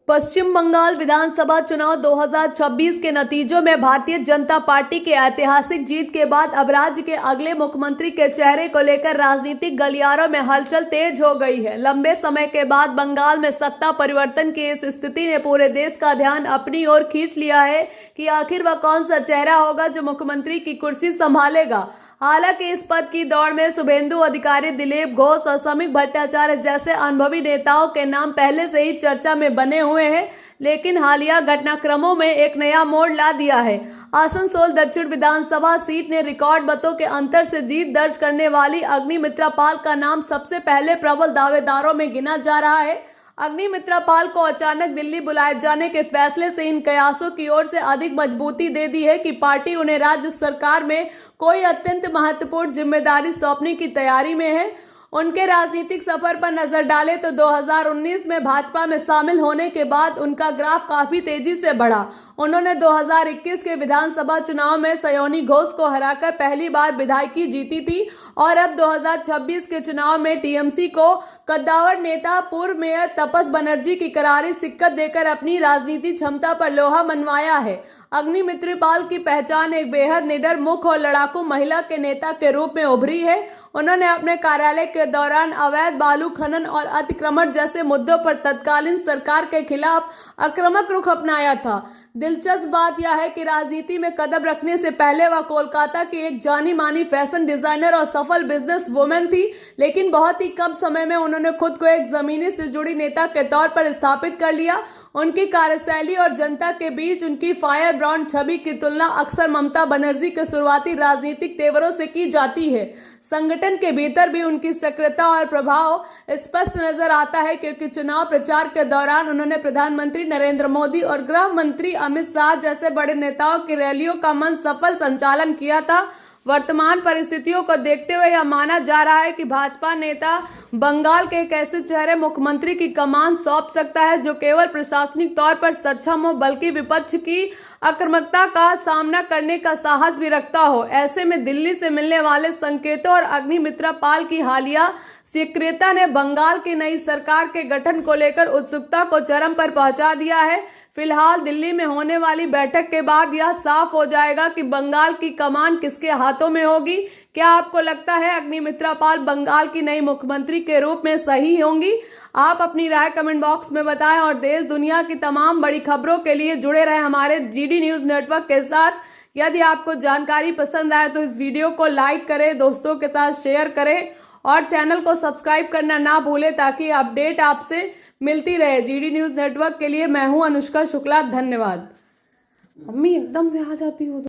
पश्चिम बंगाल विधानसभा चुनाव 2026 के नतीजों में भारतीय जनता पार्टी की ऐतिहासिक जीत के बाद अब राज्य के अगले मुख्यमंत्री के चेहरे को लेकर राजनीतिक गलियारों में हलचल तेज हो गई है। लंबे समय के बाद बंगाल में सत्ता परिवर्तन की इस स्थिति ने पूरे देश का ध्यान अपनी ओर खींच लिया है कि आखिर वह कौन सा चेहरा होगा जो मुख्यमंत्री की कुर्सी संभालेगा। हालांकि इस पद की दौड़ में शुभेंदु अधिकारी, दिलीप घोष और समीक भट्टाचार्य जैसे अनुभवी नेताओं के नाम पहले से ही चर्चा में बने हुए हैं, लेकिन हालिया घटनाक्रमों में एक नया मोड़ ला दिया है। आसनसोल दक्षिण विधानसभा सीट ने रिकॉर्ड मतों के अंतर से जीत दर्ज करने वाली अग्निमित्रा पाल का नाम सबसे पहले प्रबल दावेदारों में गिना जा रहा है। अग्निमित्रा पाल को अचानक दिल्ली बुलाए जाने के फैसले से इन कयासों की ओर से अधिक मजबूती दे दी है कि पार्टी उन्हें राज्य सरकार में कोई अत्यंत महत्वपूर्ण जिम्मेदारी सौंपने की तैयारी में है। उनके राजनीतिक सफर पर नजर डालें तो 2019 में भाजपा में शामिल होने के बाद उनका ग्राफ काफी तेजी से बढ़ा। उन्होंने 2021 के विधानसभा चुनाव में सयोनी घोष को हराकर पहली बार विधायकी जीती थी और अब 2026 के चुनाव में टीएमसी को कद्दावर नेता पूर्व मेयर तपस बनर्जी की करारी शिक्कत देकर अपनी राजनीति क्षमता पर लोहा मनवाया है। अग्निमित्रा पाल की पहचान एक बेहद निडर, मुख और लड़ाकू महिला के नेता के रूप में उभरी है। उन्होंने अपने कार्यालय के दौरान अवैध बालू खनन और अतिक्रमण जैसे मुद्दों पर तत्कालीन सरकार के खिलाफ आक्रामक रुख अपनाया था। दिलचस्प बात यह है कि राजनीति में कदम रखने से पहले वह कोलकाता की एक जानी मानी फैशन डिजाइनर और सफल बिजनेस वुमेन थी, लेकिन बहुत ही कम समय में उन्होंने खुद को एक जमीनी से जुड़ी नेता के तौर पर स्थापित कर लिया। उनकी कार्यशैली और जनता के बीच उनकी फायर ब्रांड छवि की तुलना अक्सर ममता बनर्जी के शुरुआती राजनीतिक तेवरों से की जाती है। संगठन के भीतर भी उनकी सक्रियता और प्रभाव स्पष्ट नजर आता है, क्योंकि चुनाव प्रचार के दौरान उन्होंने प्रधानमंत्री नरेंद्र मोदी और गृह मंत्री अमित शाह जैसे बड़े नेताओं की रैलियों का मन सफल संचालन किया था। वर्तमान परिस्थितियों को देखते हुए यह माना जा रहा है कि भाजपा नेता बंगाल के एक ऐसे चेहरे मुख्यमंत्री की कमान सौंप सकता है जो केवल प्रशासनिक तौर पर सक्षम हो, बल्कि विपक्ष की आक्रामकता का सामना करने का साहस भी रखता हो। ऐसे में दिल्ली से मिलने वाले संकेतों और अग्निमित्रा पाल की हालिया सक्रियता ने बंगाल की नई सरकार के गठन को लेकर उत्सुकता को चरम पर पहुंचा दिया है। फिलहाल दिल्ली में होने वाली बैठक के बाद यह साफ हो जाएगा कि बंगाल की कमान किसके हाथों में होगी। क्या आपको लगता है अग्निमित्रा पाल बंगाल की नई मुख्यमंत्री के रूप में सही होंगी? आप अपनी राय कमेंट बॉक्स में बताएं और देश दुनिया की तमाम बड़ी खबरों के लिए जुड़े रहें हमारे जीडी न्यूज नेटवर्क के साथ। यदि आपको जानकारी पसंद आए तो इस वीडियो को लाइक करें, दोस्तों के साथ शेयर करें और चैनल को सब्सक्राइब करना ना भूलें ताकि अपडेट आपसे मिलती रहे। जीडी न्यूज नेटवर्क के लिए मैं हूं अनुष्का शुक्ला। धन्यवाद। मम्मी एकदम से आ जाती हो।